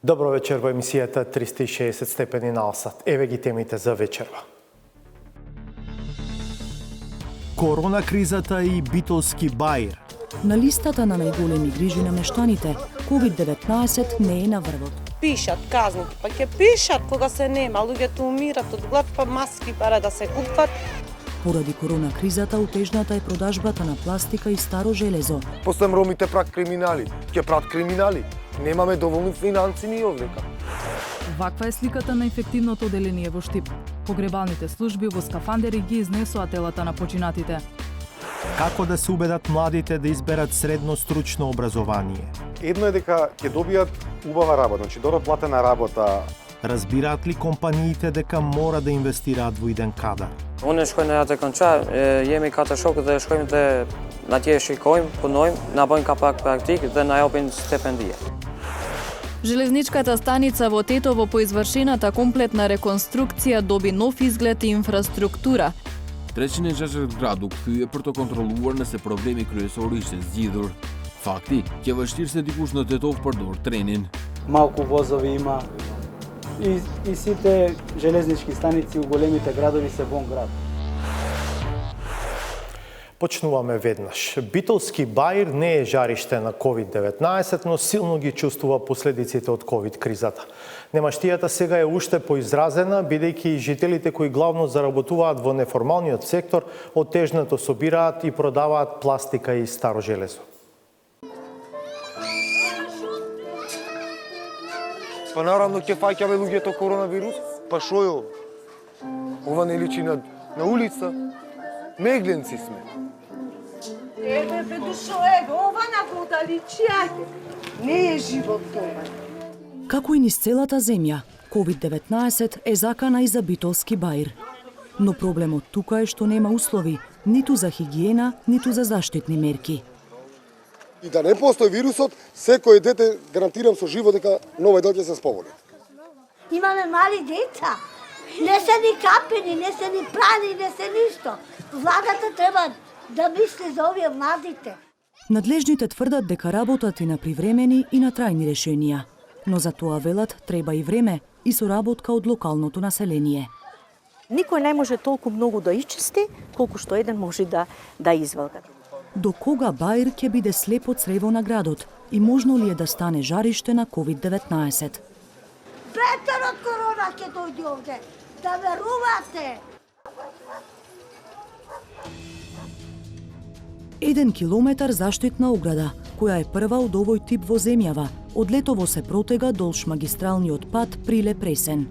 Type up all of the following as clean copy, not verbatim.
Добро вечер во емисијата 360 степени на Алсат. Еве ги темите за вечерва. Корона кризата и битолски баир. На листата на најголеми грижи на мештаните, COVID-19 не е на врвот. Пишат казните, па ќе пишат кога се нема, луѓето умират од глад, па маски пара да се купат. Поради корона кризата утежната е продажбата на пластика и старо железо. После ромите прак криминали, ќе прат криминали. Немаме доволни финанси ни овдека. Ваква е сликата на инфективното оделение во Штип. Погребалните служби во скафандери ги изнесоа телата на починатите. Како да се убедат младите да изберат средно стручно образование? Едно е дека ќе добијат убава работа, значи добро платена работа. Разбираат ли компаниите дека мора да инвестираат во иден кадар? Unë shkoj në atë kënqa, jemi 4 shokët dhe shkojmë dhe atje shikojmë, punojmë, na bëjnë ka pak praktik dhe na japin stipendije. Железничката станица во Тетово по извршената комплетна реконструкција доби нов изглед и инфраструктура. Trećine Žežert gradu kthye për të kontrolluar nëse problemi kryesor ishte zgjidhur. Fakti, që vështirë se dikush në Tetov përdor trenin. Малку возови има и сите железнички станици у големите градови се вон град. Почнуваме веднаш. Битолски баир не е жариште на COVID-19, но силно ги чувствува последиците од COVID-кризата. Немаштијата сега е уште поизразена, бидејќи и жителите кои главно заработуваат во неформалниот сектор, отежнато собираат и продаваат пластика и старо железо. Па наравно ќе фаќаме луѓето коронавирус, па шо е ова? Ова не личи на улица. Мегленци сме. Еве бе душо, еве, ова на вода личи, ајде. Не е живот тоа. Како и низ целата земја, COVID-19 е закана и за битолски баир. Но проблемот тука е што нема услови, ниту за хигиена, ниту за заштитни мерки. И да не постои вирусот, секој дете гарантирам со живо дека новој дел ќе се споволи. Имаме мали деца. Не се ни капени, не се ни прани, не се ништо. Владата треба да мисли за овие младите. Надлежните тврдат дека работат и на привремени и на трајни решенија. Но за тоа велат треба и време и соработка од локалното население. Никој не може толку многу да исчисти, колку што еден може да извалга. До кога баир ќе биде слепо црево на градот и можно ли е да стане жариште на COVID-19? Петар од корона ќе дојде овде, да верувате. 1 километар заштитна ограда, која е прва од овој тип во земјава, од Летово се протега долж магистралниот пат Приле-Пресен.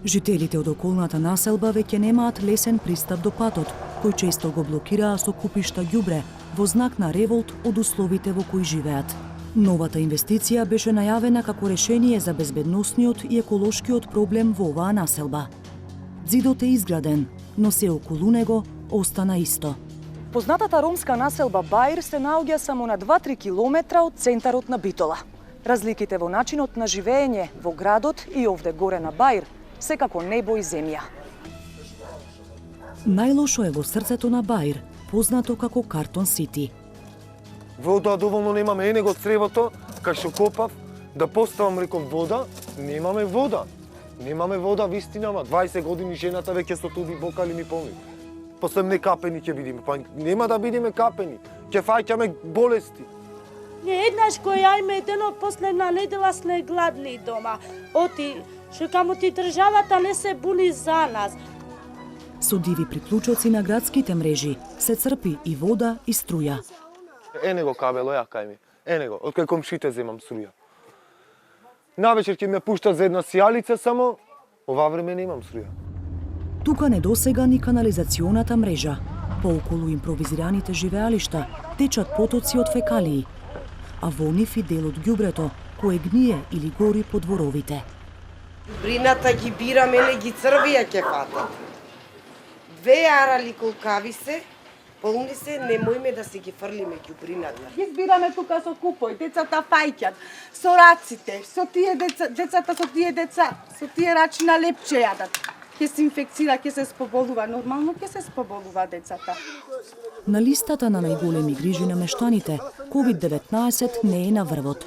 Жителите од околната населба веќе немаат лесен пристап до патот, кој често го блокираа со купишта ѓубре, во знак на револт од условите во кои живеат. Новата инвестиција беше најавена како решение за безбедносниот и еколошкиот проблем во оваа населба. Зидот е изграден, но се околу него остана исто. Познатата ромска населба Баир се наоѓа само на 2-3 километра од центарот на Битола. Разликите во начинот на живење во градот и овде горе на Баир секако небо и земја. Најлошо е во срцето на Баир, познато како Картон Сити. Вода доволно немаме, него цревото, кај што копав, да поставам реков вода, немаме вода. Немаме вода, вистинама, 20 години жената веќе со туди бокали ми полни. После не капени ќе бидеме, па нема да бидеме капени, ќе фаќаме болести. Не еднаш кој ајме денот последна недела сме гладни дома. Оти, што каму ти државата не се буни за нас. Со диви приклучоци на градските мрежи се црпи и вода и струја. Него кабело, ја кај ми. Него, од кај комшите земам струја. Навечер ќе ме пуштат за една сијалица само, ова време немам струја. Тука не досега ни канализационата мрежа. Пооколу импровизираните живеалишта течат потоци од фекалии, а во нив и дел од ѓубрето, кое гние или гори по дворовите. Брината ги бираме, не ги црвија ќе фатат. 2 арали колкави се, полни се, немојме да се ги фрлиме ѓубрината. Ги збираме тука со купој, децата фаќат, со раците, со тие децата со тие деца, со тие рачи на лепче јадат. Ќе се инфекцира, ќе се споболува, нормално ќе се споболува децата. На листата на најголеми грижи на мештаните, COVID-19 не е на врвот.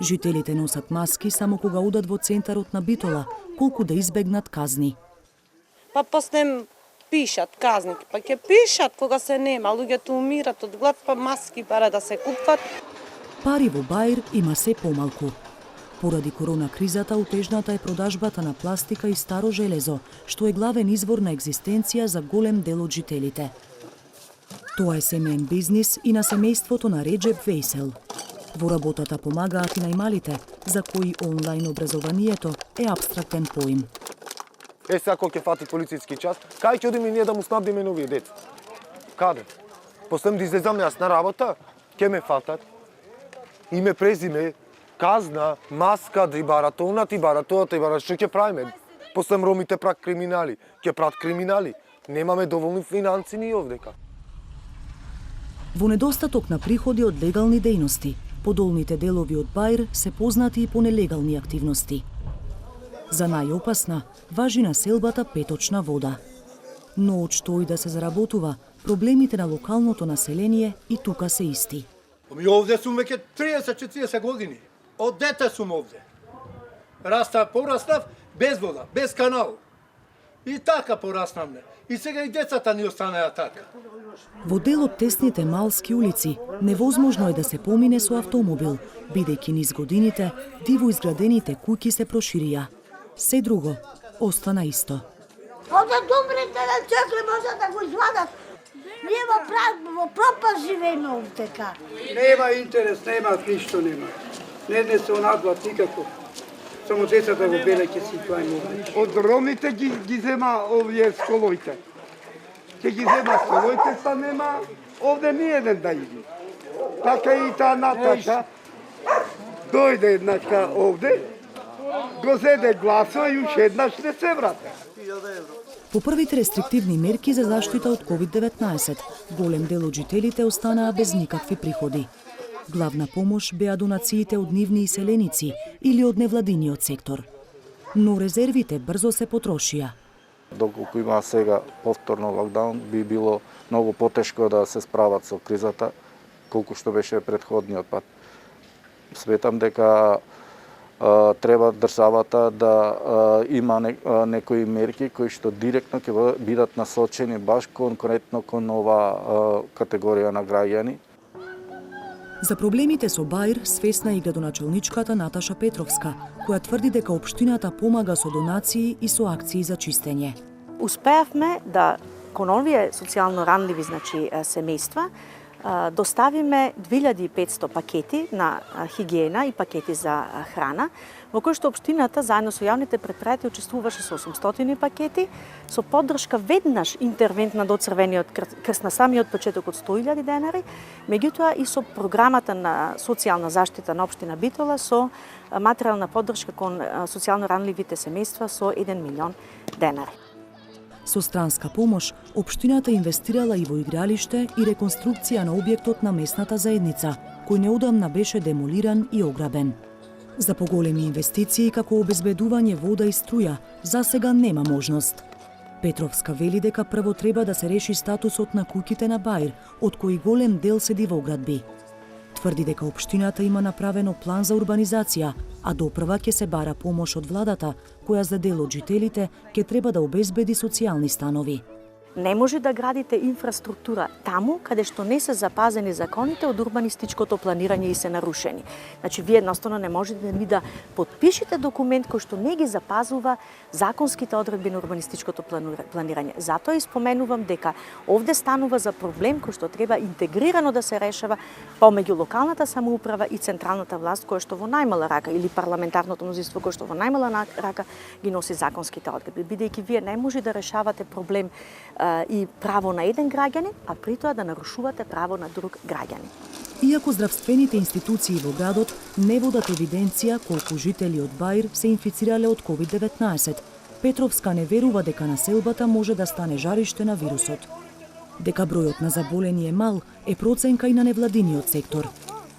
Жителите носат маски само кога одат во центарот на Битола, колку да избегнат казни. Па после пишат казни, па ќе пишат кога се нема, луѓето умират од глад, па маски бара да се купат. Пари во Баир има се помалку. Поради корона кризата утежната е продажбата на пластика и старо железо, што е главен извор на екзистенција за голем дел од жителите. Тоа е семеен бизнис и на семејството на Реджеп Вейсел. Во работата помагаат и најмалите, за кои онлайн образованието е абстрактен поим. Сега кога ќе фати полициски час, кај ќе одиме ние да му снабдиме нови деца? Каде? После да излезам јас на работа, ќе ме фатат. Име, презиме, казна, маска, ти бара тоа, ти бара тоа, ти бара што ќе правиме? После ромите прак криминали, ќе прават криминали. Немаме доволни финанси ни овдека. Во недостаток на приходи од легални дејности, подолните делови од Баир се познати и по нелегални активности. За најопасна важи населбата петочна вода. Но од што и да се заработува, проблемите на локалното население и тука се исти. Ми овде сум веќе 30-40 години. Од дете сум овде. Пораснав без вода, без канал. И така пораснавме. И сега и децата ни останаја така. Во дел од тесните малски улици, невозможно е да се помине со автомобил, бидејќи низ годините диво изградените куќи се проширија. Се друго остана исто. Ода думрите на чекли може да го извадат. Ние во пропаст живееме овдека. Нема интерес, нема ништо нема. Не се онадват никако. Само децата во беле ќе си тоа Од ромите ги зема овие сколоите. Ќе ги зема сколоите, па нема овде ни еден да иди. Така и таа Наташа дојде еднашка овде, го зеде гласо и уште еднаш не се врата. По првите рестриктивни мерки за заштита од COVID-19, голем дел од жителите останаа без никакви приходи. Главна помош беа донациите од нивни иселеници или од невладиниот сектор. Но резервите брзо се потрошија. Доколку има сега повторно локдаун, би било многу потешко да се справат со кризата, колку што беше претходниот пат. Сметам дека треба државата да има некои мерки кои што директно ќе бидат насочени баш конкретно кон ова категорија на граѓани. За проблемите со Баир свесна и градоначалничката Наташа Петровска, која тврди дека општината помага со донации и со акции за чистење. Успеавме да кон овие социјално ранливи семејства доставиме 2500 пакети на хигиена и пакети за храна, во кои што општината заедно со јавните претпријатија учествуваше со 800 пакети, со поддршка веднаш интервентна до Црвениот крст на самиот почеток од 100.000 денари, меѓутоа и со програмата на социјална заштита на општина Битола со материјална поддршка кон социјално ранливите семејства со 1 милион денари. Со странска помош, општината инвестирала и во игралиште и реконструкција на објектот на местната заедница, кој неодамна беше демолиран и ограбен. За поголеми инвестиции како обезбедување вода и струја, засега нема можност. Петровска вели дека прво треба да се реши статусот на куќите на Баир, од кои голем дел седи во оградби. Тврди дека општината има направено план за урбанизација, а допрва ќе се бара помош од владата, која за дел од жителите ќе треба да обезбеди социјални станови. Не може да градите инфраструктура таму каде што не се запазени законите од урбанистичкото планирање и се нарушени. Значи, вие едноставно не можете ни да подпишете документ кој што не ги запазува законските одредби на урбанистичкото планирање. Затоа и споменувам дека овде станува за проблем кој што треба интегрирано да се решава помеѓу локалната самоуправа и централната власт, која што во најмала рака, или парламентарното мнозинство кој што во најмала рака ги носи законските одредби, бидејќи вие не може да решавате проблем и право на еден граѓанин, а при тоа да нарушувате право на друг граѓанин. Иако здравствените институции во градот не водат евиденција колку жители од Баир се инфицирале од COVID-19, Петровска не верува дека населбата може да стане жариште на вирусот. Дека бројот на заболени е мал е проценка и на невладиниот сектор.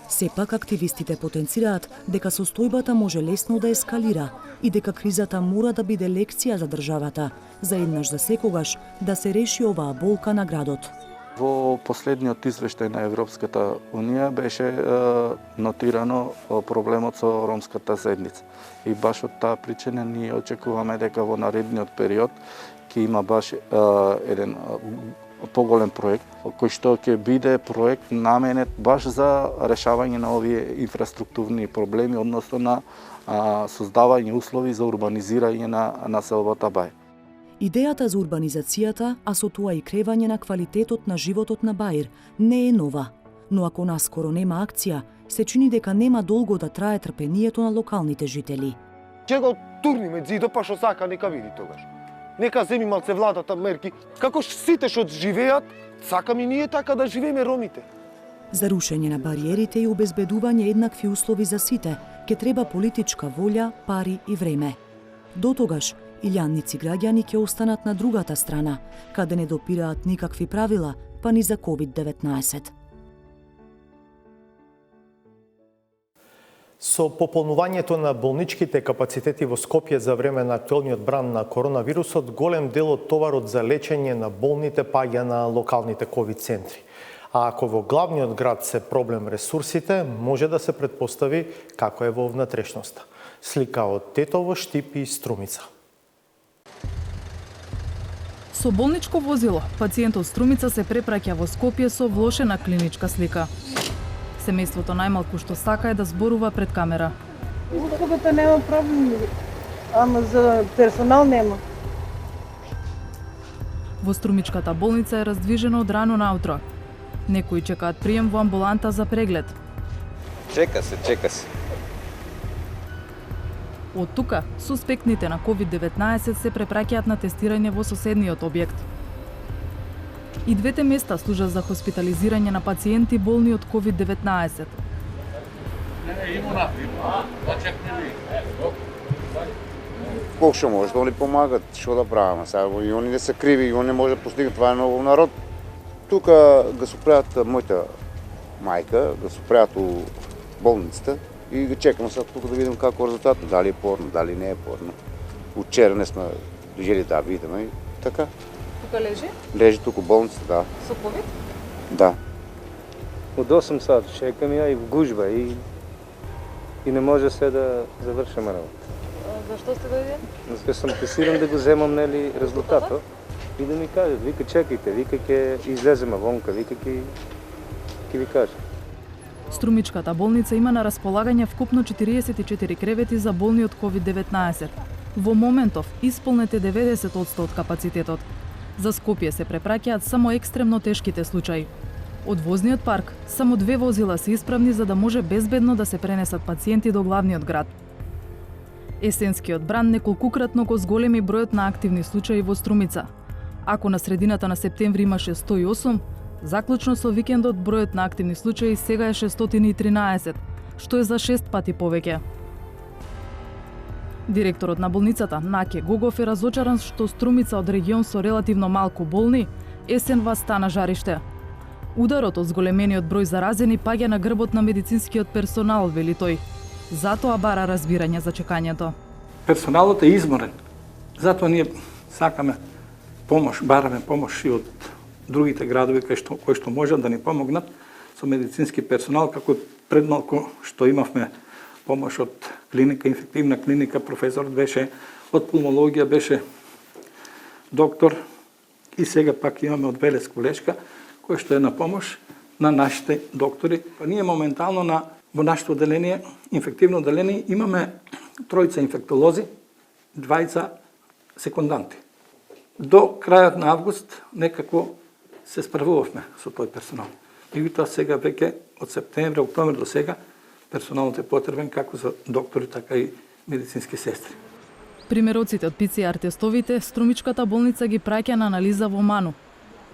Сепак активистите потенцираат дека состојбата може лесно да ескалира и дека кризата мора да биде лекција за државата, за еднаш за секогаш да се реши оваа болка на градот. Во последниот извештај на Европската Унија беше нотирано проблемот со ромската заедница. И баш од таа причина ние очекуваме дека во наредниот период ќе има баш еден поголем проект, кој што ќе биде проект наменет баш за решавање на овие инфраструктурни проблеми, односно на создавање услови за урбанизирање на населбата Бајр. Идејата за урбанизацијата, а со тоа и кревање на квалитетот на животот на Бајр, не е нова. Но ако наскоро нема акција, се чини дека нема долго да трае трпението на локалните жители. Ќе го турниме зидо, па што сака, нека види тогаш. Нека земи малце владата мерки, како сите што живеат, сакаме ние така да живееме ромите. За рушење на бариерите и обезбедување еднакви услови за сите, ќе треба политичка волја, пари и време. До тогаш, илјадници граѓани ќе останат на другата страна, каде не допираат никакви правила, па ни за COVID-19. Со пополнувањето на болничките капацитети во Скопје за време на актуелниот бран на коронавирусот, голем дел од товарот за лечење на болните паѓа на локалните ковид центри. А ако во главниот град се проблем ресурсите, може да се претпостави како е во внатрешноста. Слика од Тетово, Штип и Струмица. Со болничко возило, пациентот Струмица се препраќа во Скопје со влошена клиничка слика. Семејството најмалку што сака е да зборува пред камера. Услугата нема проблем, ама за персонал нема. Во Струмичката болница е раздвижено од рано наутро. Некои чекаат прием во амбуланта за преглед. Чека се. Од тука, суспектните на COVID-19 се препраќаат на тестирање во соседниот објект. И двете места служат за хоспитализирање на пациенти болни од COVID-19. Колку што може да ни помагат, што да правиме сега, и они не се криви, и они не може да постигнат, това е ново народ. Тука го сопреат мојата мајка, го сопреат у болницата и го чекам сега тука да видим како резултатот, дали е порно, дали не е порно. Учера не сме дожели да видиме и така. Тука лежи? Лежи тука у болницата, да. Со COVID? Да. Од 8 сати чекам ја и в гужба и не може се да завршиме работа. Зашто сте дојде? Ја сум тестиран да го земам нели резултатот и да ми кажат, вика чекайте, вика ќе излеземе вонка, вика ќе ви кажа. Струмичката болница има на располагање вкупно 44 кревети за болни од COVID-19. Во моментов исполнете 90% од капацитетот. За Скопје се препраќаат само екстремно тешките случаи. Од возниот парк само 2 возила се исправни за да може безбедно да се пренесат пациенти до главниот град. Есенскиот бран неколкукратно го зголеми бројот на активни случаи во Струмица. Ако на средината на септември имаше 108, заклучно со викендот бројот на активни случаи сега е 613, што е за 6 пати повеќе. Директорот на болницата, Наке Гогов, е разочаран што Струмица од регион со релативно малку болни, есенва стана жариште. Ударот од зголемениот број заразени паѓа на грбот на медицинскиот персонал, вели тој. Затоа бара разбирање за чекањето. Персоналот е изморен. Затоа ние сакаме помош, бараме помош и од другите градови кои што можат да ни помогнат со медицински персонал, како предмалку што имавме помош од клиника, инфективна клиника, професор беше од пулмологија, беше доктор и сега пак имаме од Велес колешка, кој што е на помош на нашите доктори. Ние моментално во нашето одделение, инфективно одделение, имаме 3 инфектолози, 2 секунданти. До крајот на август некако се справувавме со тој персонал. Меѓутоа сега веќе од септември, октомври до сега персоналот е потребен како за доктори, така и медицински сестри. Примероците од ПЦР тестовите Струмичката болница ги праќа на анализа во Ману.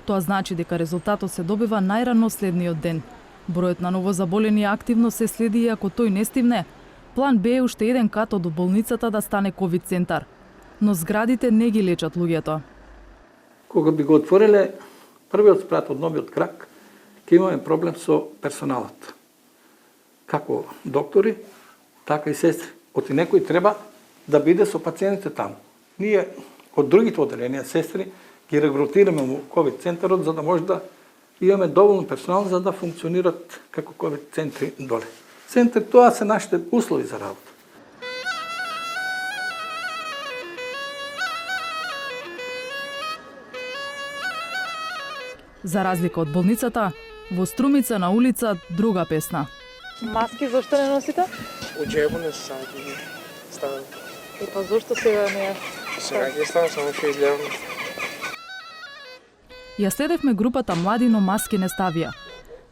Тоа значи дека резултатот се добива најрано следниот ден. Бројот на новозаболени активно се следи и ако тој не стивне, план Б е уште еден кат од болницата да стане ковид центар. Но зградите не ги лечат луѓето. Кога би го отвориле првиот спрат од новиот крак, ќе имаме проблем со персоналот. Како доктори, така и сестри. Оти некој треба да биде со пациентите таму. Ние од другите одделенија сестри ги регрутираме во ковид центарот за да може да и имаме доволно персонал за да функционират како ковид центри доле. Центри, тоа се нашите услови за работа. За разлика од болницата, во Струмица на улица друга песна. Маски зашто не носите? У джебу не се ставам. И па зашто сега не ја? Сега ќе ставам, само ќе излевам. Ја следевме групата млади, но маски не ставија.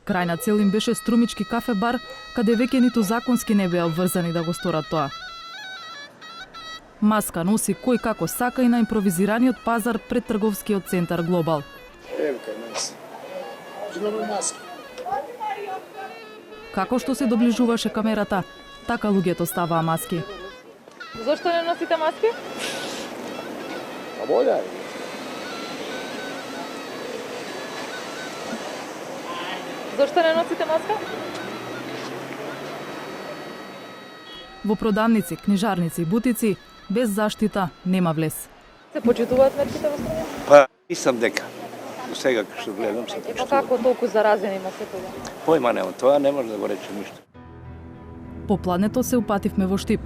Крајна цел им беше Струмички кафе-бар, каде веќе ниту законски не беа обврзани да го сторат тоа. Маска носи кој како сака и на импровизираниот пазар пред трговскиот центар Глобал. Ево кај нас. Имаме маски. Како што се доближуваше камерата, така луѓето ставаа маски. Зошто не носите маски? А болја е. Зошто не носите маска? Во продавници, книжарници и бутици, без заштита нема влез. Се почитуваат мерките во Струмица? Па, мислам дека сега што гледам се И па како толку заразени има се тоа? Појма нема, тоа не може да го рече ништо. Попладнето се упативме во Штип.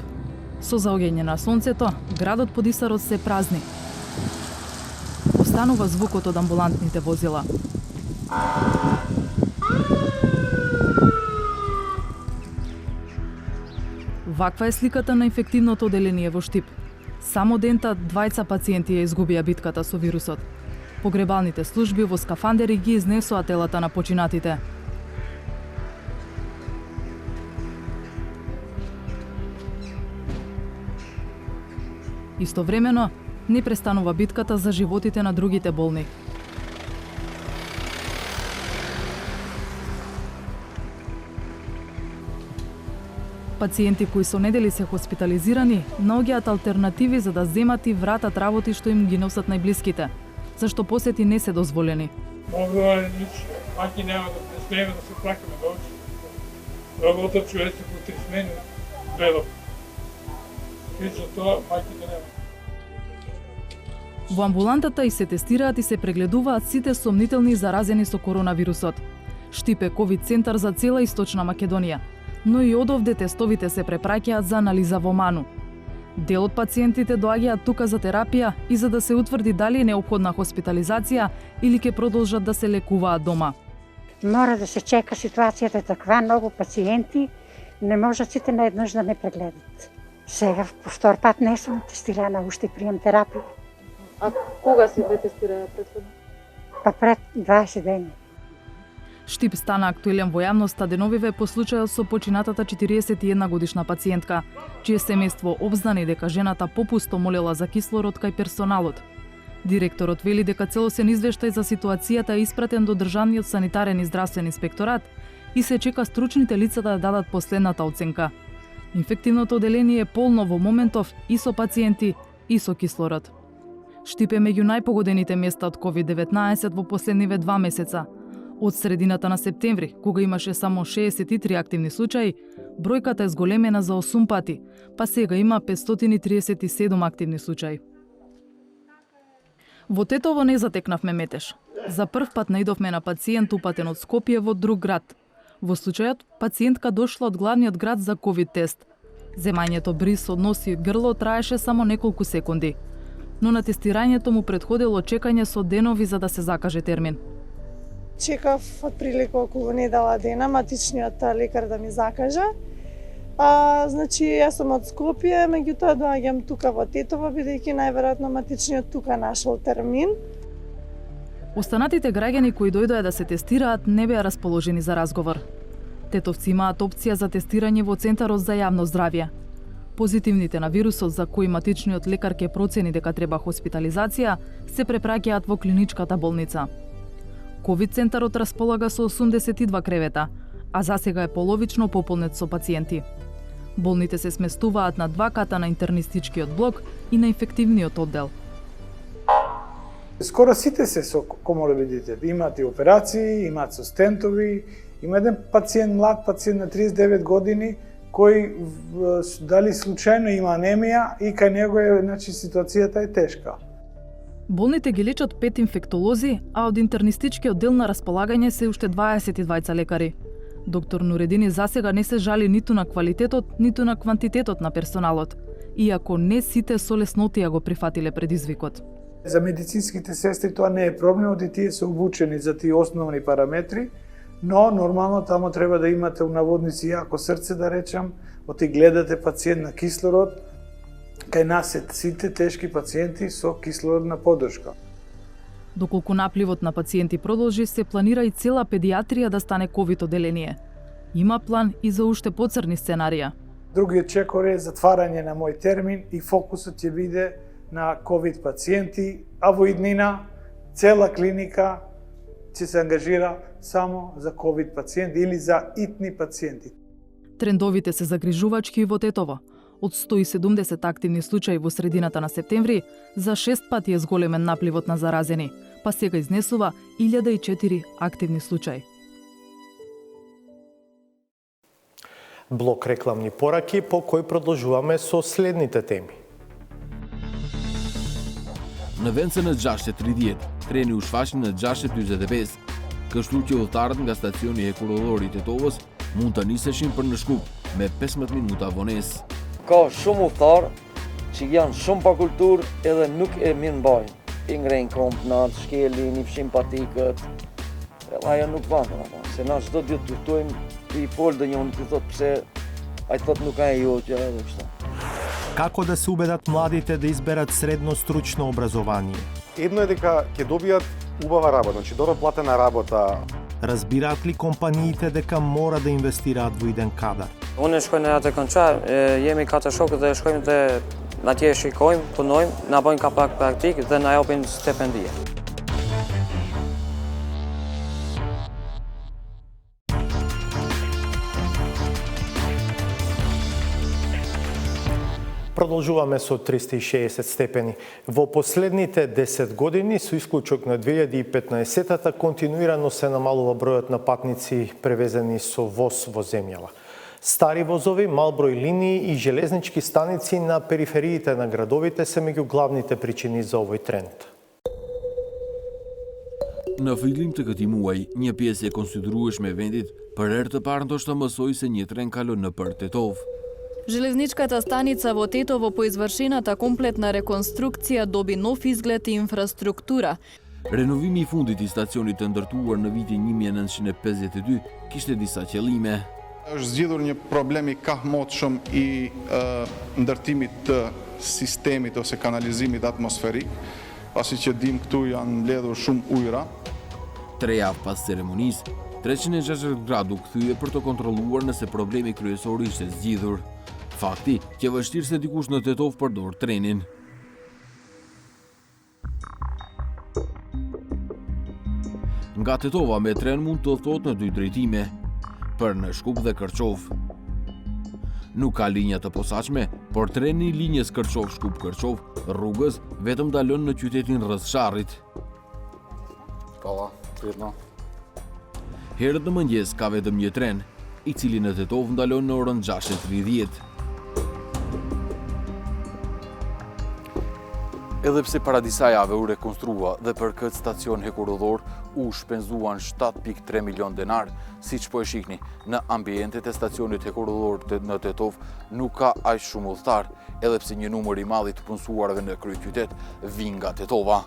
Со заоѓање на сонцето, градот под Исарот се празни. Останува звукот од амбулантните возила. Ваква е сликата на инфективното оделение во Штип. Само дента 2 пациенти ја изгубија битката со вирусот. Погребалните служби во скафандери ги изнесоа телата на починатите. Истовремено, не престанува битката за животите на другите болни. Пациенти кои со недели се хоспитализирани, наоѓаат алтернативи за да земат и вратат работи што им ги носат најблиските, зашто посети не се дозволени. Мога маки нема да преснеме да се плакаме да очи. Работа човек се по 3 смени, гледам. И за тоа маките нема. Во амбулантата и се тестираат и се прегледуваат сите сомнителни заразени со коронавирусот. Штип е ковид центар за цела Источна Македонија, но и одовде тестовите се препраќаат за анализа во Ману. Дел од пациентите доаѓаат тука за терапија и за да се утврди дали е неопходна хоспитализација или ќе продолжат да се лекуваат дома. Мора да се чека, ситуацијата таква, многу пациенти не можат сите наеднаш да не прегледат. Сега по втор пат не сум тестирана, уште прием терапија. А кога се ве тестираа претходно? Па пред 20 дена. Штип стана актуелен во јавноста деновиве по случајот со починатата 41 годишна пациентка, чие семејство обзнани дека жената попусто молела за кислород кај персоналот. Директорот вели дека целосен извештај за ситуацијата е испратен до Државниот санитарен и здравствен инспекторат и се чека стручните лица да дадат последната оценка. Инфективното оделение е полно во моментов и со пациенти и со кислород. Штип е меѓу најпогодените места од COVID-19 во последниве 2 месеца. Од средината на септември, кога имаше само 63 активни случаи, бројката е зголемена за 8 пати, па сега има 537 активни случаи. Во Тетово не затекнавме метеж. За прв пат наидовме на пациент упатен од Скопје во друг град. Во случајот, пациентка дошла од главниот град за ковид тест. Земањето бриз од нос и грло траеше само неколку секунди, но на тестирањето му претходело чекање со денови за да се закаже термин. Чекав отприлика околу недела дена матичниот лекар да ми закаже. Значи, јас сум од Скопје, меѓутоа доаѓам тука во Тетово, бидејќи најверојатно матичниот тука нашол термин. Останатите граѓани кои дојдоа да се тестираат не беа расположени за разговор. Тетовци имаат опција за тестирање во Центарот за јавно здравје. Позитивните на вирусот за кои матичниот лекар ќе процени дека треба хоспитализација, се препраќаат во клиничката болница. Ковид центарот располага со 82 кревета, а засега е половично пополнет со пациенти. Болните се сместуваат на 2 ката на интернистичкиот блок и на инфективниот оддел. Скоро сите се со коморбидитет. Имаат и операции, имаат со стентови. Има еден пациент, млад пациент на 39 години, кој дали случајно има анемија и кај него е, значи, ситуацијата е тешка. Болните ги лечат 5 инфектолози, а од интернистичкиот дел на располагање се уште 22 лекари. Доктор Нуредини засега не се жали ниту на квалитетот, ниту на квантитетот на персоналот, иако не сите со леснотија го прифатиле предизвикот. За медицинските сестри тоа не е проблем, оди тие се обучени за тие основни параметри, но нормално тамо треба да имате наводници јако срце, да речам, оти гледате пациент на кислород, кај нас се сите тешки пациенти со кислородна поддршка. Доколку напливот на пациенти продолжи, се планира и цела педиатрија да стане ковид оделение. Има план и за уште поцрни сценарија. Другиот чекор е затварање на мој термин и фокусот ќе биде на ковид пациенти, а во иднина цела клиника ќе се ангажира само за ковид пациенти или за итни пациенти. Трендовите се загрижувачки и во Тетово. Од 170 активни случаи во средината на септември, за 6 пати е зголемен напливот на заразени, па сега изнесува 1004 активни случаи. Блок рекламни пораки по кој продолжуваме со следните теми. Навенце на Джаше 3 трени ушвашни на Джаше 2 кашлуќи олтарот на стациони еколорите Тетовос, мунта нисешин për në Shkup me 15 minuta vonesë. Ka shumë udhëtar që janë shumë pa kulturë edhe nuk e mirë mbajnë. I ngrejnë kompnat, shkelin, i fshin patikët. Ajo nuk banë, se na çdo ditë turtojmë i pol dhe njëri të thotë pse ai thotë nuk ka e joqja edhe kështu. Како да се убедат младите да изберат средно стручно образование? Едно е дека ќе добијат убава работа, значи добро платена работа. Разбираат ли компаниите дека мора да инвестираат во иден кадар? Unë shkoj në atë kontra, jemi 4 shokët dhe shkojmë dhe atje shikojmë, punojmë, na bëjnë ka pak praktik dhe na japin stipendie. Продолжуваме со 360 степени. Во последните 10 години, со исклучок на 2015-та, континуирано се намалува бројот на патници превезени со воз во земјава. Стари возови, мал број линии и железнички станици на перифериите на градовите се меѓу главните причини за овој тренд. Në fillim të këtij muaji, një pjesë e konsiderueshme e vendit për herë të parë ndoshta mësoi se një tren kalon nëpër Tetov. Железничката станица во Тетово по извршената комплетна реконструкција доби нов изглед и инфраструктура. Renovimi i fundit i stacionit të ndërtuar në vitin 1952 kishte disa qëllime. Është zgjidhur një problem i kahmotshëm i ndërtimit të sistemit ose kanalizimit atmosferik, pasi që dim këtu janë mbledhur shumë ujëra. 3 javë pas ceremonisë, 360 gradu kthye për të kontrolluar nëse problemi kryesor ishte zgjidhur. Fakti që vështirë se dikush në Tetov përdor trenin. Nga Tetova me tren mund të udhtohet në 2 drejtime, për në Shkup dhe Kërçov. Nuk ka linja të posaçme, por treni i linjës Kërçov-Shkup-Kërçov rrugës vetëm dalon në qytetin rreth Sharrit. Hvala, prijetno. Herët në mëngjes ka vetëm një tren, i cili në Tetov ndalon në orën 6:30. Edhe pse para disa jave u rekonstrua dhe për këtë stacion hekurudhor u shpenzuan 7.3 milion denar, siç po e shihni, në ambientet e stacionit hekurudhor në Tetov nuk ka aq shumë udhëtar, edhe pse një numër i madh i të punësuarve në kryeqytet vijnë nga Tetova.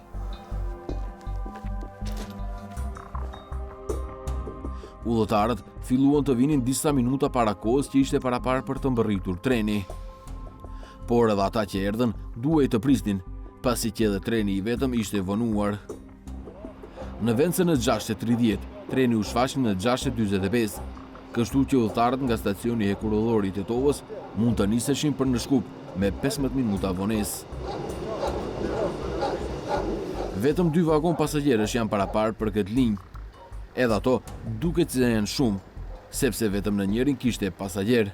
Udhëtarët filluan të vinin disa minuta para kohës që ishte parapar për të mbërritur treni. Por edhe ata që erdhën duhej të prisnin, pasi që edhe treni i vetëm ishte vonuar. Në vend se në 6:30, treni u shfaq në 6:45, kështu që udhëtarët nga stacioni hekurudhor i Tetovës mund të niseshin për në Shkup me 15 minuta vonesë. Vetëm 2 vagon pasagjerësh janë parapar për këtë linjë. Edhe ato duket se janë shumë, sepse vetëm në njërin kishte pasagjer.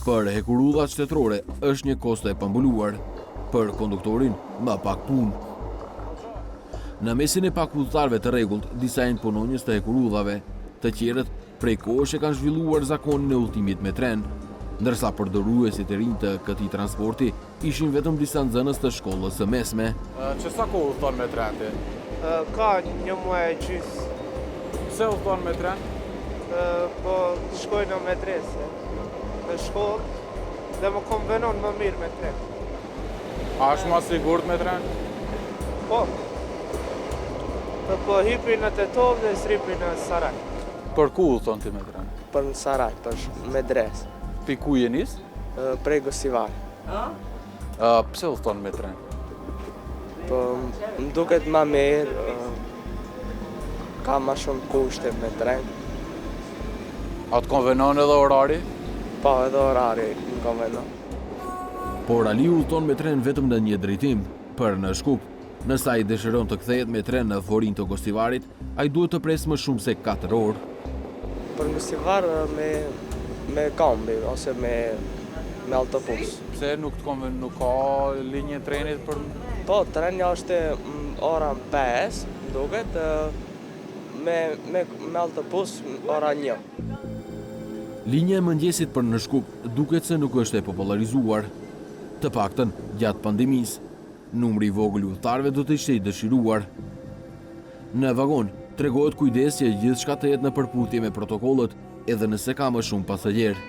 Për hekurudhat shtetërore është një kosto e pambuluar, për konduktorin më pak punë. Në mesin e pak udhëtarëve të rregullt, disa janë punonjës të hekurudhave, të tjerët prej kohësh e kanë zhvilluar zakonin e udhëtimit me tren. ndërsa përdoruesit e rinj të këtij transporti ishin vetëm disa nxënës të shkollës së mesme. Që sa kohë udhton me tren ti? Ka një muaj e gjys. Pse udhton me tren? Po shkoj në medrese, në shkollë, dhe më konvenon më mirë me tren. A është më sigurt me tren? Po. Po hipi në Tetov dhe sripi në Saraj. Për ku udhton ti me tren? Për në Saraj, për medresë. Pi ku je nis? Prej Gosivar. Pse udhton me tren? Po më duket më mirë, ka më shumë kushte me tren. A të konvenon edhe orari? Po, edhe orari më konvenon. Por Ali udhton me tren vetëm në një drejtim, për në Shkup. Nëse ai dëshiron të kthehet me tren në forin të Gostivarit, ai duhet të presë më shumë se 4 orë. Për Gostivar me kombi ose me autobus. Pse nuk ka linje trenit për... Po, treni është ora 5, duket, me autobus ora 1. Linja e mëngjesit për në Shkup duket se nuk është e popularizuar. Të paktën gjatë pandemisë, numri i vogël i udhëtarëve do të ishte i dëshiruar. Në vagon tregohet kujdes që gjithçka të jetë në përputhje me protokollet, edhe nëse ka më shumë pasagjerë.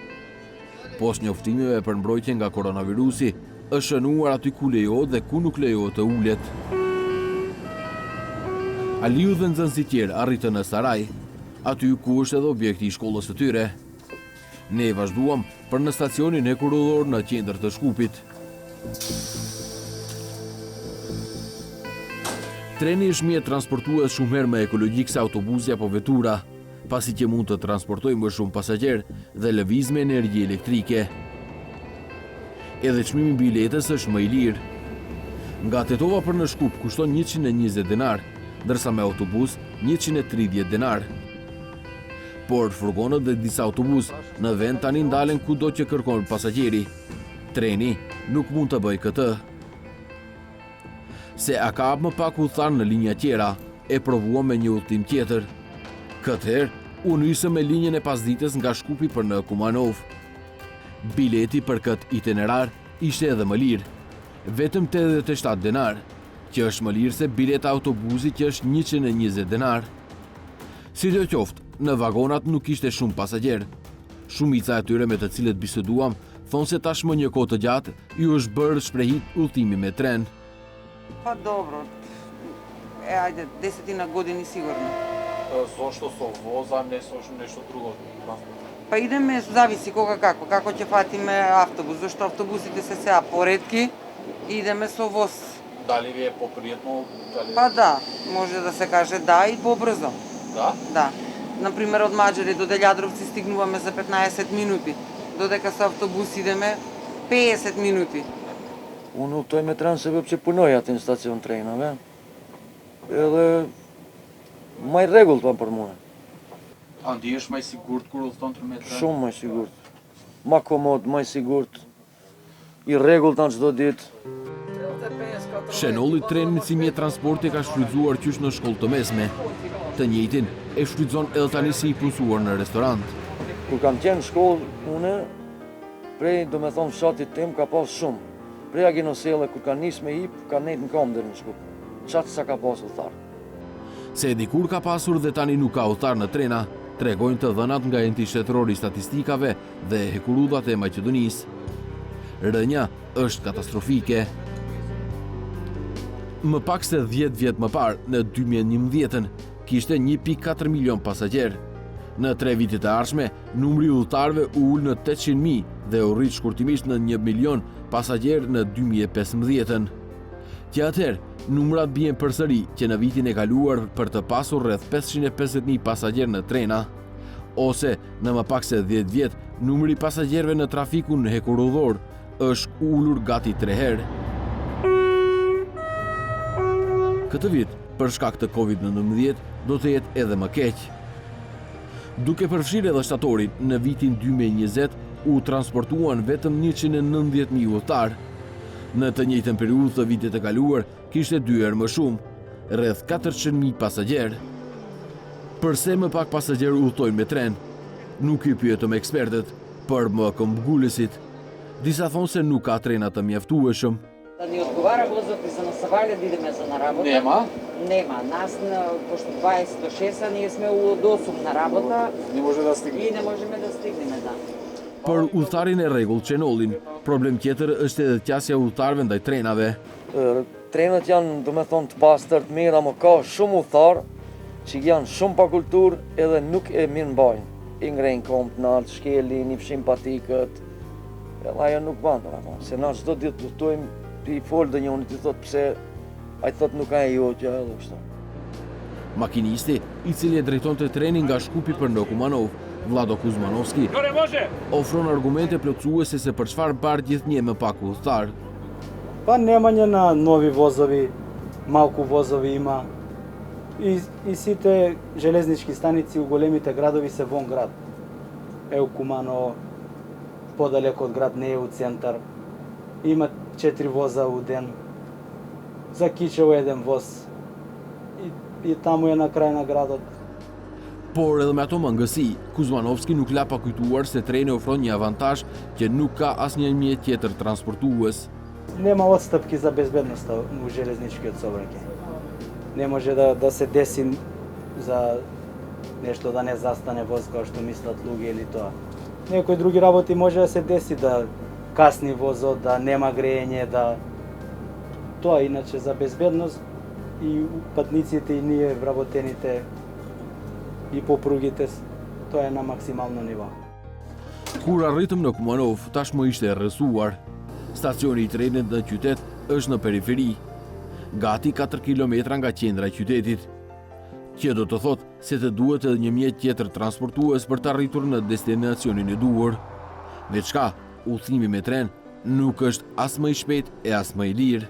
Poshtë njoftimeve për mbrojtje nga koronavirusi, është shënuar aty ku lejohet dhe ku nuk lejohet të ulet. Aliu dhe nxënësit tjerë arritën në Saraj, aty ku është edhe objekti i shkollës së tyre. Ne vazhduam për në stacionin hekurudhor në qendër të Shkupit. Treni është mjet transportues shumë herë më ekologjik se autobusi apo vetura, pasi që mund të transportojë më shumë pasagjerë dhe lëviz me energji elektrike. Edhe çmimi i biletës është më i lirë. Nga Tetova për në Shkup kushton 120 denar, ndërsa me autobus 130 denar. Por furgonët dhe disa autobus në vend tani ndalen kudo që kërkon pasagjeri. Treni nuk mund të bëjë këtë. Se a ka më pak udhëtar në linja tjera, e provuam me një udhëtim tjetër. Këtëherë, unë nisëm me linjën e pasdites nga Shkupi për në Kumanov. Bileti për këtë itinerar ishte edhe më lirë, vetëm 87 denar, që është më lirë se bileta autobusi që është 120 denar. Si do qoftë, në vagonat nuk ishte shumë pasagjerë. Shumica e tyre me të cilët biseduam thonë se tashmë një kohë të gjatë ju është bërë shprehit udhëtimi me tren. Pa dobro, ajde, 10 години сигурно. Зошто со воза, не со нешто друго? Па идеме, зависи кога како ќе фатиме автобус, зашто автобусите се сега поретки, идеме со воз. Дали ви е попријатно? Па да, може да се каже да и побрзо. Да? Да. Например, од Маџари до Делјадровци стигнуваме за 15 минути, додека со автобус идеме 50 минути. Unë udhtoj me tren se që punoj aty në stacion trenave. Edhe më i rregullt pa për mua. A ndihesh më i sigurt kur udhton me tren? Shumë më i sigurt. Më komod, më i sigurt. I rregullt në çdo ditë. Shenolli trenit si mjet transporti ka shfrytzuar qysh në shkollë të mesme. Të njëjtin e shfrytëzon edhe tani si i punësuar në restorant. Kur kam qenë në shkollë, une prej do me thonë fshatit tim ka pas shumë. Prej Aginosele, kur ka nis me hip, ka nejtë në kom deri në Shkup. Qatë sa ka pas udhëtar. Se dikur ka pasur dhe tani nuk ka udhëtar në trena, tregojnë të dhënat nga enti shtetëror i statistikave dhe hekurudhat e Maqedonisë. Rënja është katastrofike. Më pak se 10 vjet më parë, në 2011, kishte 1.4 milion pasagjerë. Në 3 vitet e ardhshme, numri i udhëtarëve u ul në 800.000 dhe u rrit shkurtimisht në 1 milion pasagjerë në 2015. Që atëherë, numrat bien përsëri që në vitin e kaluar për të pasur rreth 550.000 pasagjerë në trena, ose në më pak se 10 vjet, numri i pasagjerëve në trafikun hekurudhor është ulur gati 3 herë. Këtë vit, për shkak të Covid-19, do të jetë edhe më keq. Duke përfshirë edhe shtatorin, në vitin 2020 u transportuan vetëm 190.000 udhëtar. Në të njëjtën periudhë të vitit të kaluar, kishte 2 herë më shumë, rreth 400.000 pasagjerë. Përse më pak pasagjerë udhtojnë me tren? Nuk i pyetëm ekspertët, Për МК Mbgulesit, disa thonë se nuk ka trena të mjaftueshëm. Да ни одговара возот и за насавале да идеме за на работа. Нема? Нема. Нас, пошто 20 до 6, ние сме од 8 на работа. Не може да стигне. И не можеме да стигнеме, да. Për udhëtarin e rregull Çenolin, problem tjetër është edhe qasja e udhëtarëve ndaj trenave. Trenat janë, do me thonë, të pastër, të mira, më ka shumë udhëtar që janë shumë pa kulturë edhe nuk e mirë mbajnë. I ngrejnë kom të naltë, shkelin, i fshin patikët. Edhe ajo nuk banë, se na çdo ditë lutojmë i folë dhe njënit i thotë pse a i thotë nuk ka e jotja edhe kështu. Makinisti, i cili e drejtonte trenin nga Shkupi për në Kumanov, Vlado Kuzmanovski, ofron argumente plotësuese se për çfarë bar gjithnjë me pak udhëtar. Па немање на нови возови, малку возови има. И сите железнички станици у големите градови се вон град. Е у Куманово, подалеку од град, не е у центар. Има 4 воза у ден. За Кичево еден воз. И таму е на крај на градот. Por edhe me ato mangësi, Kuzmanovski nuk la pa kujtuar se treni ofron një avantazh që nuk ka asnjë mjet tjetër transportues. Нема отстапки за безбедноста у железничкиот сообраќај. Не може да се деси за нешто да не застане воз како што мислат луѓе или тоа. Некои други работи може да се деси, да касни возот, да нема грејење, да тоа иначе за безбедност и патниците и ние вработените и по пругите, тоа е на максимално ниво. Kur arritëm në Kumanov, tashmë ishte rrësuar. Stacioni i trenit në qytet është në periferi, gati 4 kilometra nga qendra e qytetit, që do të thotë se të duhet edhe një mjet tjetër transportues për të arritur në destinacionin e duhur. Veçka, udhëtimi me tren nuk është as më i shpejt e as më i lirë.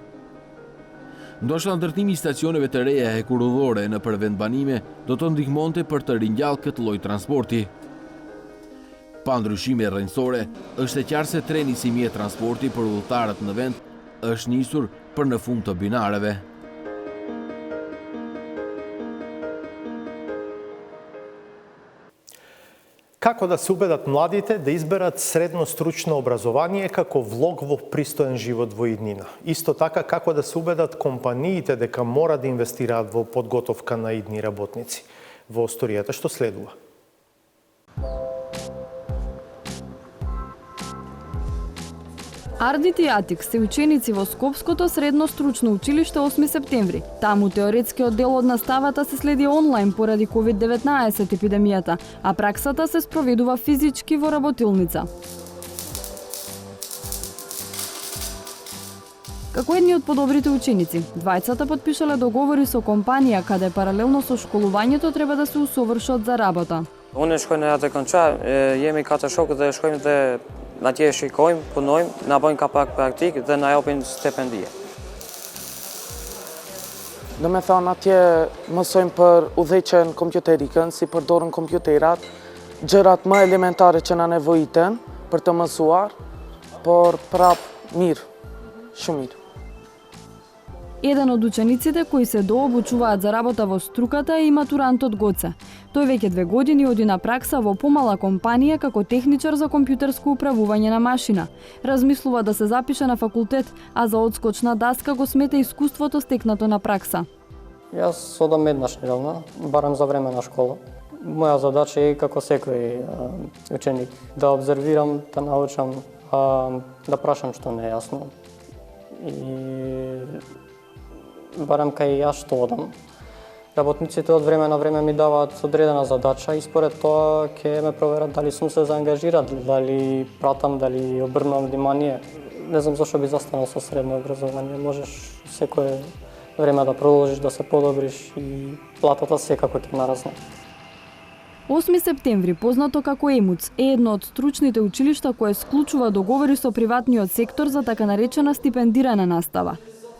Ndoshta ndërtimi i stacioneve të reja hekurudhore në përvendbanime do të ndihmonte për të ringjallë këtë lloj transporti. Pa ndryshime rrënjësore, është e qartë se treni si mjet transporti për udhëtarët në vend është nisur për në fund të binareve. Како да се убедат младите да изберат средно стручно образование како влог во пристоен живот во иднина? Исто така како да се убедат компаниите дека мора да инвестираат во подготовка на идни работници? Во историјата што следува. Ардит и Атик се ученици во Скопското средно стручно училиште 8 септември. Таму теоретскиот дел од наставата се следи онлайн поради COVID-19 епидемијата, а праксата се спроведува физички во работилница. Како едни од подобрите ученици, двајцата потпишале договори со компанија каде паралелно со школувањето треба да се усовршат за работа. Unë shkoj në atë kontra, jemi 4 shokë dhe shkojmë dhe atje shikojmë, punojmë, na bëjnë ka pak praktik dhe na japin stipendie. Do me thonë atje mësojmë për udhëheqjen kompjuterikën, si përdorën kompjuterat, gjërat më elementare që na nevojiten për të mësuar, por prap mirë, shumë mirë. Еден од учениците кои се дообучуваат за работа во струката е и матурантот Гоце. Тој веќе 2 години оди на пракса во помала компанија како техничар за компјутерско управување на машина. Размислува да се запише на факултет, а за одскочна даска го смета искуството стекнато на пракса. Јас одам еднаш неделно, барем за време на школа. Моја задача е како секој ученик да обзервирам, да научам, да прашам што не е јасно. И барем кај јас што одам. Работниците од време на време ми даваат одредена задача и според тоа ќе ме проверат дали сум се заангажират, дали пратам, дали обрнувам внимание. Не знам зашто би застанал со средно образование. Можеш секое време да продолжиш да се подобриш и платата секако ќе нарасне. 8 септември, познато како ЕМУЦ, е едно од стручните училишта кое склучува договори со приватниот сектор за така наречена стипендирана настава.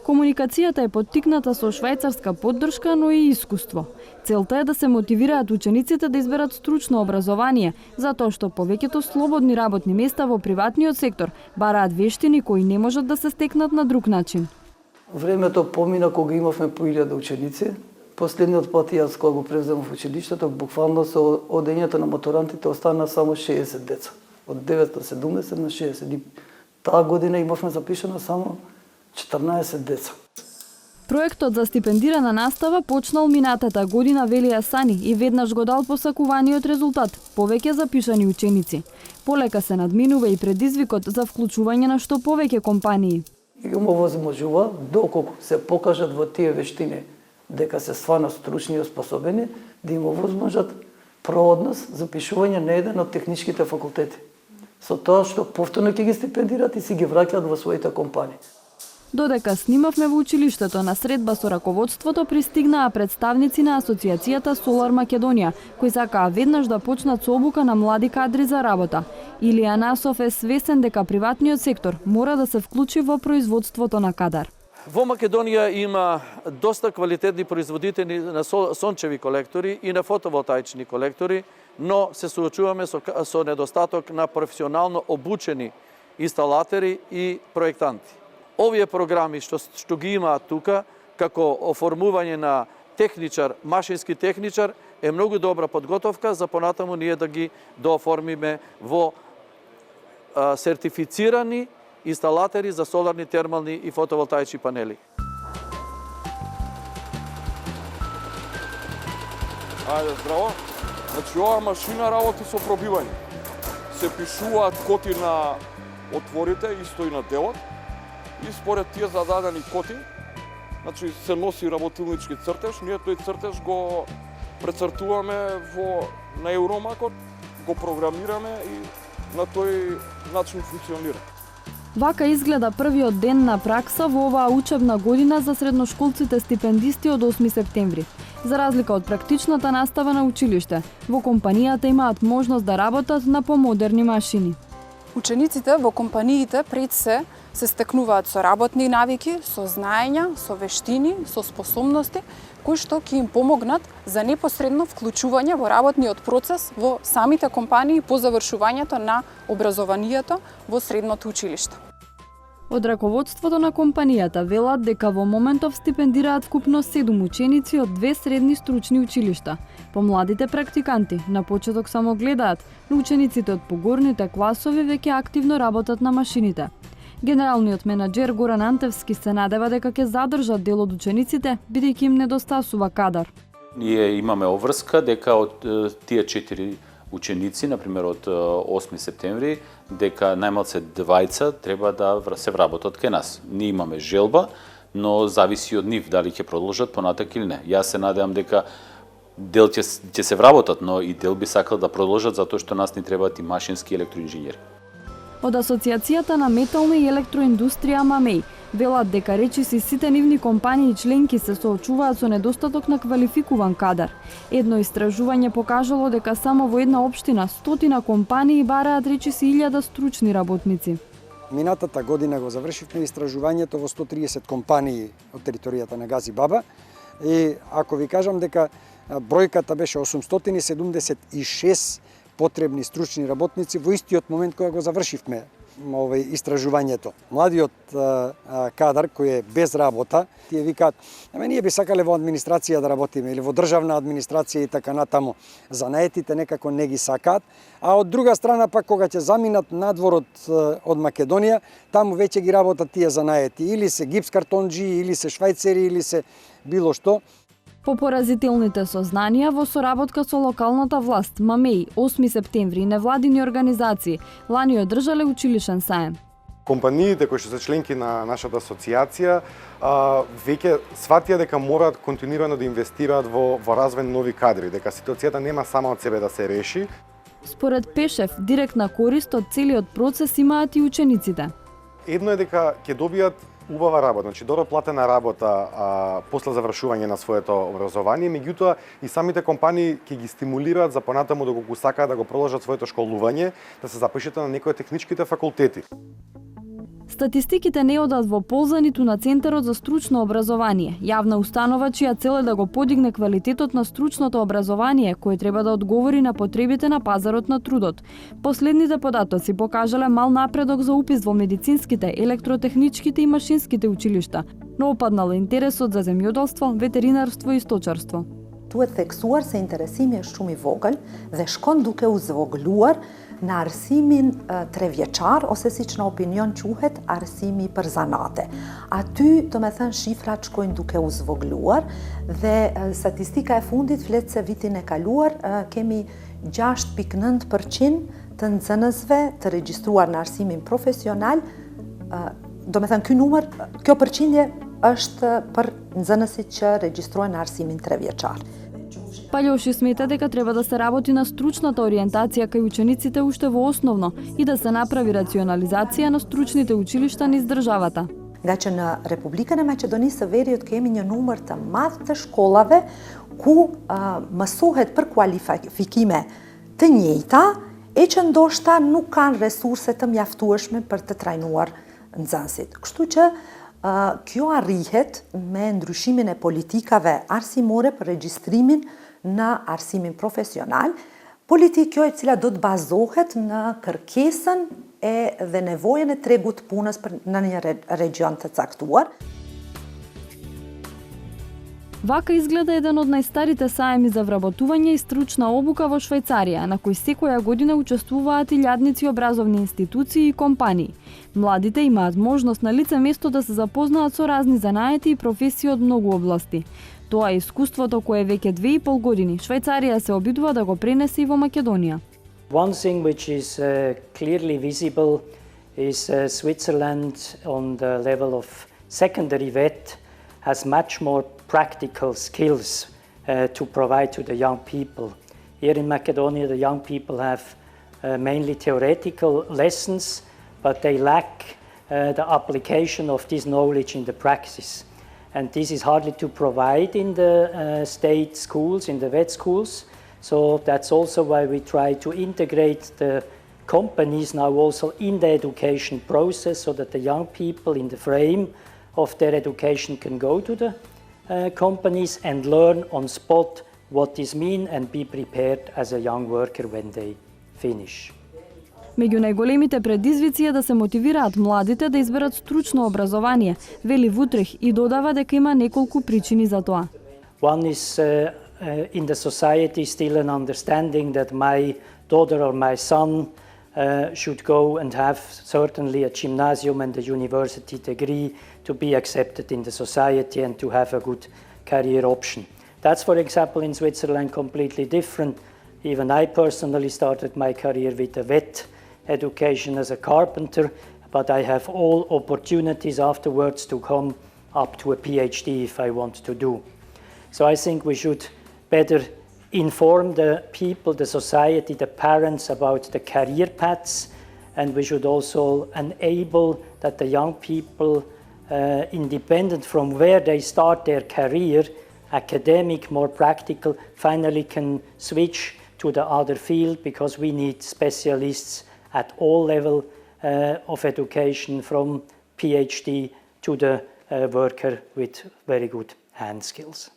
Комуникацијата е поттикната со швајцарска поддршка, но и искуство. Целта е да се мотивираат учениците да изберат стручно образование, затоа што повеќето слободни работни места во приватниот сектор бараат вештини кои не можат да се стекнат на друг начин. Времето помина кога имавме по 1000 ученици. Последниот пат јас кога го преземав училиштето, буквално со одењето на матурантите остана само 60 деца. од 970 на 60. И таа година имавме запишано само 14 деца. Проектот за стипендирана настава почнал минатата година, вели Асани, и веднаш го дал посакуваниот резултат – повеќе запишани ученици. Полека се надминува и предизвикот за вклучување на што повеќе компании. И го овозможува, доколку се покажат во тие вештини дека се стварно стручни и оспособени, да им овозможат проодност за пишување на еден од техничките факултети. Со тоа што повторно ќе ги стипендират и си ги враќаат во своите компании. Додека снимавме во училиштето, на средба со раководството пристигнаа представници на Асоциацијата Солар Македонија, кои сакаа веднаш да почнат со обука на млади кадри за работа. Илија Насов е свесен дека приватниот сектор мора да се вклучи во производството на кадар. Во Македонија има доста квалитетни производители на сончеви колектори и на фотоволтаични колектори, но се соочуваме со недостаток на професионално обучени инсталатори и проектанти. Овие програми што ги имаат тука, како оформување на техничар, машински техничар, е многу добра подготовка за понатаму ние да ги дооформиме во сертифицирани инсталатори за соларни, термални и фотоволтаични панели. Ајде, здраво. Значи, оваа машина работи со пробивање. Се пишуваат коти на отворите, исто и на делот. И според тие зададени коти, значи се носи работилнички цртеж, ние тој цртеж го прецртуваме на Евромакот, го програмираме и на тој начин функционира. Вака изгледа првиот ден на пракса во оваа учебна година за средношколците стипендисти од 8 септември. За разлика од практичната настава на училиште, во компанијата имаат можност да работат на помодерни машини. Учениците во компаниите пред се стекнуваат со работни навики, со знаења, со вештини, со способности, кои што ќе им помогнат за непосредно вклучување во работниот процес во самите компании по завршувањето на образованието во средното училиште. Од раководството на компанијата велат дека во моментов стипендираат вкупно 7 ученици од 2 средни стручни училишта. Помладите практиканти на почеток само гледаат, но учениците од погорните класови веќе активно работат на машините. Генералниот менаџер Горан Антевски се надева дека ќе задржат дел од учениците, бидејќи им недостасува кадар. Ние имаме обврска дека од тие 4 ученици, например од 8 септември, дека најмалце 2 треба да се вработат кај нас. Ние имаме желба, но зависи од нив дали ќе продолжат понатак или не. Јас се надевам дека дел ќе се вработат, но и дел би сакал да продолжат затоа што нас ни требаат и машински електроинженери. Од Асоциацијата на метална и електроиндустрија МАМЕИ велат дека речиси сите нивни компании членки се соочуваат со недостаток на квалификуван кадар. Едно истражување покажало дека само во една општина 100 компании бараат речиси 1000 стручни работници. Минатата година го завршивме истражувањето во 130 компании од територијата на Гази Баба и ако ви кажам дека бројката беше 876 потребни стручни работници во истиот момент кога го завршивме истражувањето. Младиот кадар кој е без работа, тие викаат, ние би сакале во администрација да работиме или во државна администрација и така натаму. Занаетите некако не ги сакаат, а од друга страна пак кога ќе заминат надвор од Македонија, таму веќе ги работат тие занаети, или се гипскартонџи, или се швајцери, или се било што. По поразителните сознанија во соработка со локалната власт, МАМЕИ, 8 септември и невладини организации, лани одржале училишен саем. Компаниите кои што се членки на нашата асоциација веќе сватија дека мораат континуирано да инвестираат во развој на нови кадри, дека ситуацијата нема сама од себе да се реши. Според Пешев, директна корист од целиот процес имаат и учениците. Едно е дека ќе добијат убава работа, значи добро платена работа после завршување на своето образование, меѓутоа и самите компании ќе ги стимулираат за понатаму доколку сакаат да го продолжат своето школување, да се запишете на некои техничките факултети. Статистиките не одат во полза ниту на Центарот за стручно образование, јавна установа чија цел е да го подигне квалитетот на стручното образование, кој треба да одговори на потребите на пазарот на трудот. Последните податоци покажале мал напредок за упис во медицинските, електротехничките и машинските училишта, но опаднал интересот за земјоделство, ветеринарство и сточарство. Duhet theksuar se interesimi është shumë I vogël dhe shkon duke u zvogëluar na arsimin trevjeçar ose siç në opinion quhet arsimi për zanate. Aty, do me thënë, shifrat shkojnë duke u zvogluar dhe statistika e fundit flet se vitin e kaluar kemi 6.9% të nxënësve të regjistruar në arsimin profesional. Do me thënë, kjo përqindje është për nxënësit që regjistrojnë në arsimin trevjeçar. Палјоши смета дека треба да се работи на стручната ориентација кај учениците уште во основно и да се направи рационализација на стручните училишта низ државата. Nga që në Republikën e Maqedonisë së Veriut kemi një numër të madh të shkollave ku mësohet për kualifikime të njëjta e që ndoshta nuk kanë resurse të mjaftueshme për të trajnuar nxënësit. Kështu që kjo arrihet me ndryshimin e politikave arsimore për regjistrimin në arsimin profesional, politikë e cila do të bazohet në kërkesën dhe nevojën e tregut punës në një region të caktuar. Вака изгледа еден од најстарите саеми за вработување и стручна обука во Швајцарија, на кој секоја година учествуваат илјадници образовни институции и компании. Младите имаат можност на лице место да се запознаат со разни занаети и професии од многу области. Тоа е искуството кое веќе 2,5 години Швајцарија се обидува да го пренесе и во Македонија. One thing which is clearly visible is Switzerland on the level of secondary VET has much more practical skills to provide to the young people. Here in Macedonia, the young people have mainly theoretical lessons, but they lack the application of this knowledge in the practice. And this is hardly to provide in the state schools, in the VET schools. So that's also why we try to integrate the companies now also in the education process so that the young people in the frame of their education can go to the companies and learn on spot what this means and be prepared as a young worker when they finish. Меѓу најголемите предизвици е да се мотивираат младите да изберат стручно образование, вели Вутрех и додава дека има неколку причини за тоа. One is in the society still an understanding that my daughter or my son should go and have certainly a gymnasium and a university degree to be accepted in the society and to have a good career option. That's, for example, in Switzerland completely different. Even I personally started my career with a VET education as a carpenter, but I have all opportunities afterwards to come up to a PhD if I want to do. So I think we should better inform the people, the society, the parents about the career paths, and we should also enable that the young people, independent from where they start their career, academic, more practical, finally can switch to the other field because we need specialists at all levels of education, from PhD to the worker with very good hand skills.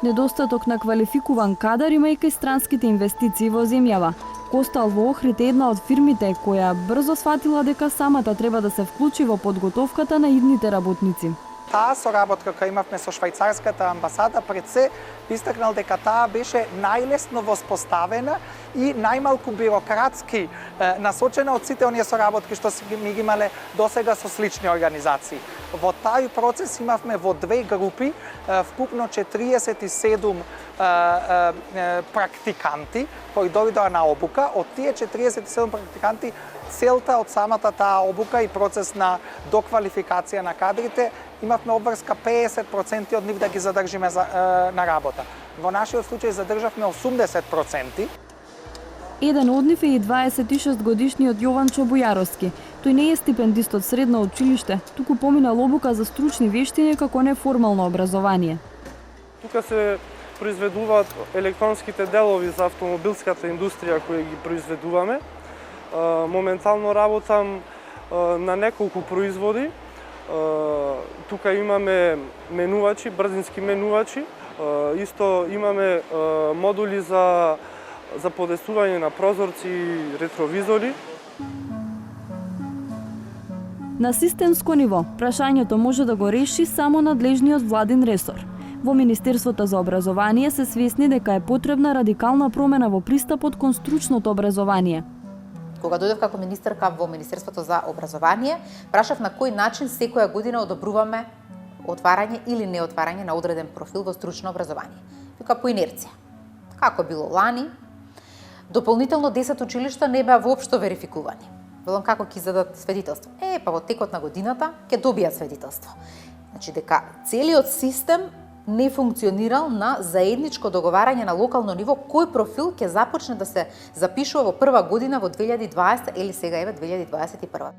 Недостаток на квалификуван кадар има и кај странските инвестиции во земјава. Костал во Охрид е една од фирмите која брзо сфатила дека самата треба да се вклучи во подготовката на идните работници. Таа соработка која имавме со швајцарската амбасада пред се би истакнал дека таа беше најлесно воспоставена и најмалку бирократски насочена од сите оние соработки што ми ги имале досега со слични организации. Во тај процес имавме во две групи вкупно 47 практиканти кои дојдоа на обука. Од тие 47 практиканти целта од самата таа обука и процес на доквалификација на кадрите имавме обврска 50% од нив да ги задржиме на работа. Во нашиот случај задржавме 80%. Еден од нив е и 26 годишниот Јован Чобујаровски. Тој не е стипендист од средно училиште, туку поминал обука за стручни вештини како неформално образование. Тука се произведуваат електронските делови за автомобилската индустрија кои ги произведуваме. Моментално работам на неколку производи. Тука имаме менувачи, брзински менувачи. Исто имаме модули за подесување на прозорци и ретровизори. На системско ниво, прашањето може да го реши само надлежниот владин ресор. Во Министерството за образование се свесни дека е потребна радикална промена во пристапот кон стручното образование. Кога дојдов како министерка во Министерството за образование, прашав на кој начин секоја година одобруваме отварање или неотварање на одреден профил во стручно образование. Вика по инерција. Како било лани, дополнително 10 училишта не беа воопшто верификувани. Велам како ќе издадат сведителство. Па во текот на годината ќе добијат сведителство. Значи дека целиот систем не функционирал на заедничко договарање на локално ниво кој профил ќе започне да се запишува во прва година во 2020 или сега еве 2021.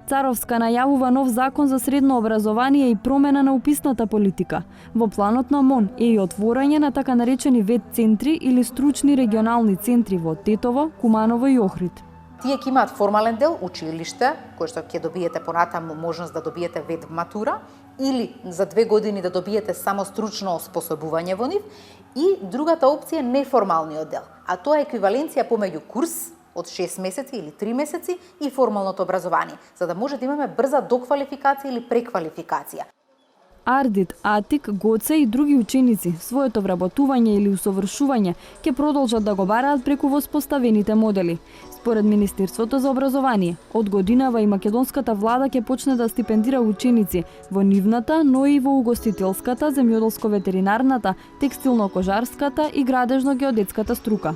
Царовска најавува нов закон за средно образование и промена на уписната политика. Во планот на МОН е и отворање на така наречени ВЕТ центри или стручни регионални центри во Тетово, Куманово и Охрид. Тие ќе имаат формален дел, училиште, кој што ќе добиете понатаму можност да добиете ВЕТ матура, или за 2 години да добиете само стручно оспособување во нив, и другата опција е неформалниот дел, а тоа е еквиваленција помеѓу курс од 6 месеци или 3 месеци и формалното образование, за да може да имаме брза доквалификација или преквалификација. Ардит, Атик, Гоце и други ученици своето вработување или усовршување ќе продолжат да го бараат преку воспоставените модели. Според Министерството за образование, од годинава и македонската влада ќе почне да стипендира ученици во нивната, но и во угостителската, земјоделско-ветеринарната, текстилно-кожарската и градежно-геодетската струка.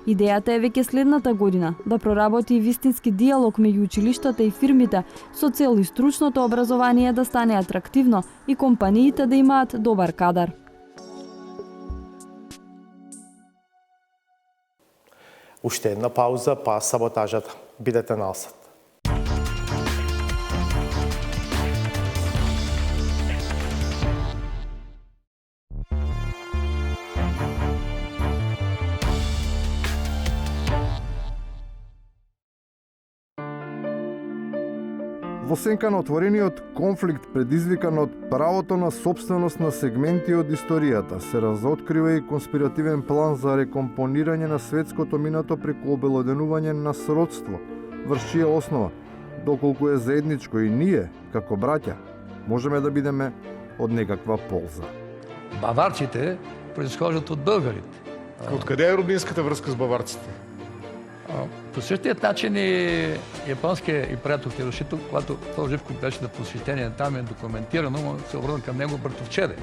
Идејата е веќе следната година да проработи вистински диалог меѓу училиштата и фирмите со цел и стручното образование да стане атрактивно и компаниите да имаат добар кадар. Уште една пауза, па саботажата. Бидете налсат. Во сенка на отворениот конфликт предизвикан од правото на собственост на сегменти од историјата, се разоткрива и конспиративен план за рекомпонирање на светското минато преку обелоденување на сродство, врз чија основа, доколку е заедничко и ние, како браќа, можеме да бидеме од некаква полза. Баварците произхождат од българите. Од каде е родинската врска с баварците? По същият начин и японският император Хирошито, когато този Живко беше на посещение там, е документирано, но се обърна към него братовчеде.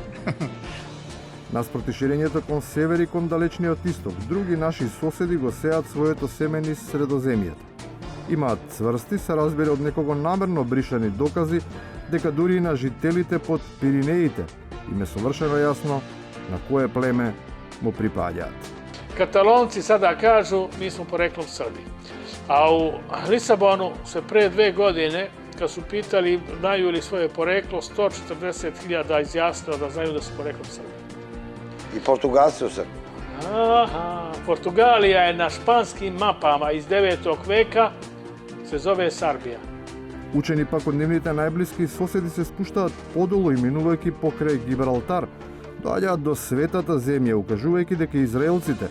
Наспроти ширењето кон север и кон далечниот исток, други наши соседи го сеат своето семе низ Средоземјето. Имаат цврсти, се разбира од некого намерно бришани докази дека дури и на жителите под Пиринеите им е совршено јасно на кое племе му припаѓаат. Katalonci sada kažu mi smo poreklom Srbi. A u Lisabonu se pre 2 godine, kad su pitali znaju li svoje poreklo, 140.000 izjasnilo da znaju da su poreklom Srbi. I Portugalci su Srbi. Aha, Portugalija je na španskim mapama iz 9. veka, se zove Sarbija. Учени пак од нивните најблиски соседи се спуштаат подолу и минувајќи покрај Гибралтар, доаѓаат до светата земја, укажувајќи дека израелците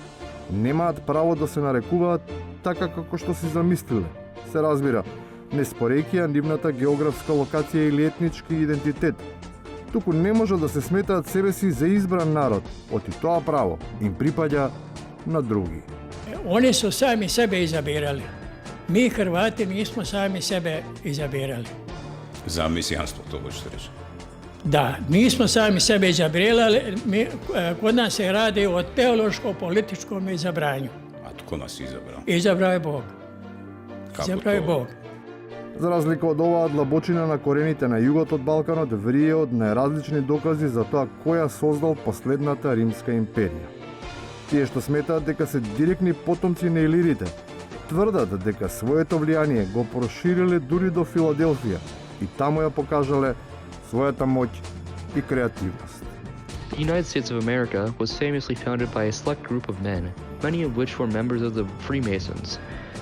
немаат право да се нарекуваат така како што си замислиле. Се разбира, не спорејќи ја нивната географска локација или етнички идентитет. Туку не може да се сметаат себе си за избран народ, оти тоа право им припаѓа на други. Oni su sami sebe izabirali. Mi Hrvati nismo sami sebe izabirali. Za mesijanstvo to hoćete reći? Da, nismo sami sebe izabirali, kod nas se radi o teološko-političkom izabranju. A tko nas je izabrao? Izabrao je Bog. Izabrao je Bog. За разлика од оваа длабочина на корените на југот од Балканот, врие од најразлични докази за тоа кој ја создал последната Римска империја. Тие што сметаат дека се директни потомци на илирите, тврдат дека своето влијание го прошириле дури до Филаделфија и таму ја покажале својата моќ и креативност. The United States of America was famously founded by a select group of men, many of which were members of the Freemasons.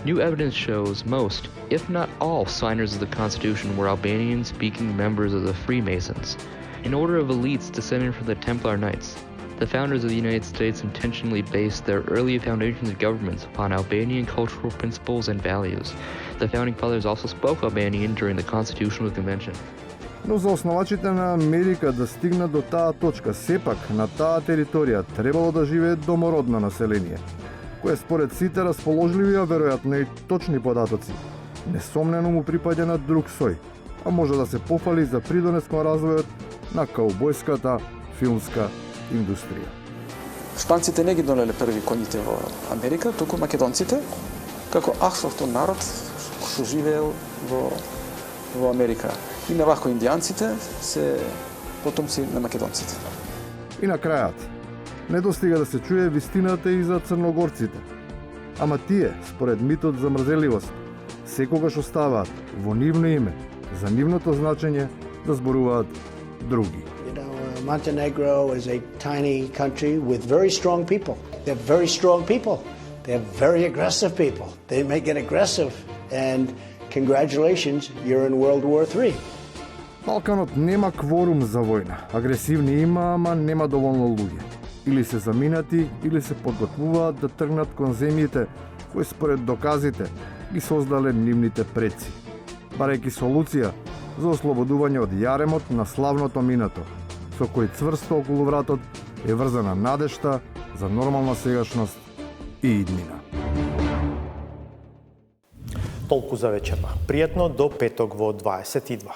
New evidence shows most, if not all, signers of the Constitution were Albanian-speaking members of the Freemasons, an order of elites descended from the Templar Knights. The founders of the United States intentionally based their early foundations of governments upon Albanian cultural principles and values. The founding fathers also spoke Albanian during the Constitutional Convention. Но за основачите на Америка да стигнат до таа точка, сепак на таа територија требало да живее домородно население, кое според сите расположливи, а веројатно и точни податоци, несомнено му припаѓа на друг сој, а може да се пофали за придонес кон развојот на каубојската филмска индустрија. Шпанците не ги донеле први коњите во Америка, туку македонците, како автохтон народ што живеел во Америка. И навако индијанците се потомци на македонците. И на крајот, не достига да се чуе вистината и за црногорците. Ама тие, според митот за мрзеливост, секогаш оставаат во нивно име, за нивното значење да зборуваат други. Montenegro is a tiny country with very strong people. They're very strong people. They're very aggressive people. They make it aggressive, and congratulations, you're in World War III. Балканот нема кворум за војна. Агресивни има, ама нема доволно луѓе. Или се заминати, или се подготвуваат да тргнат кон земјите кои според доказите ги создале нивните предци, барајќи солуција за ослободување од јаремот на славното минато, со кој цврсто околу вратот е врзана надежта за нормална сегашност и иднина. Толку за вечерва. Пријатно до петок во 22.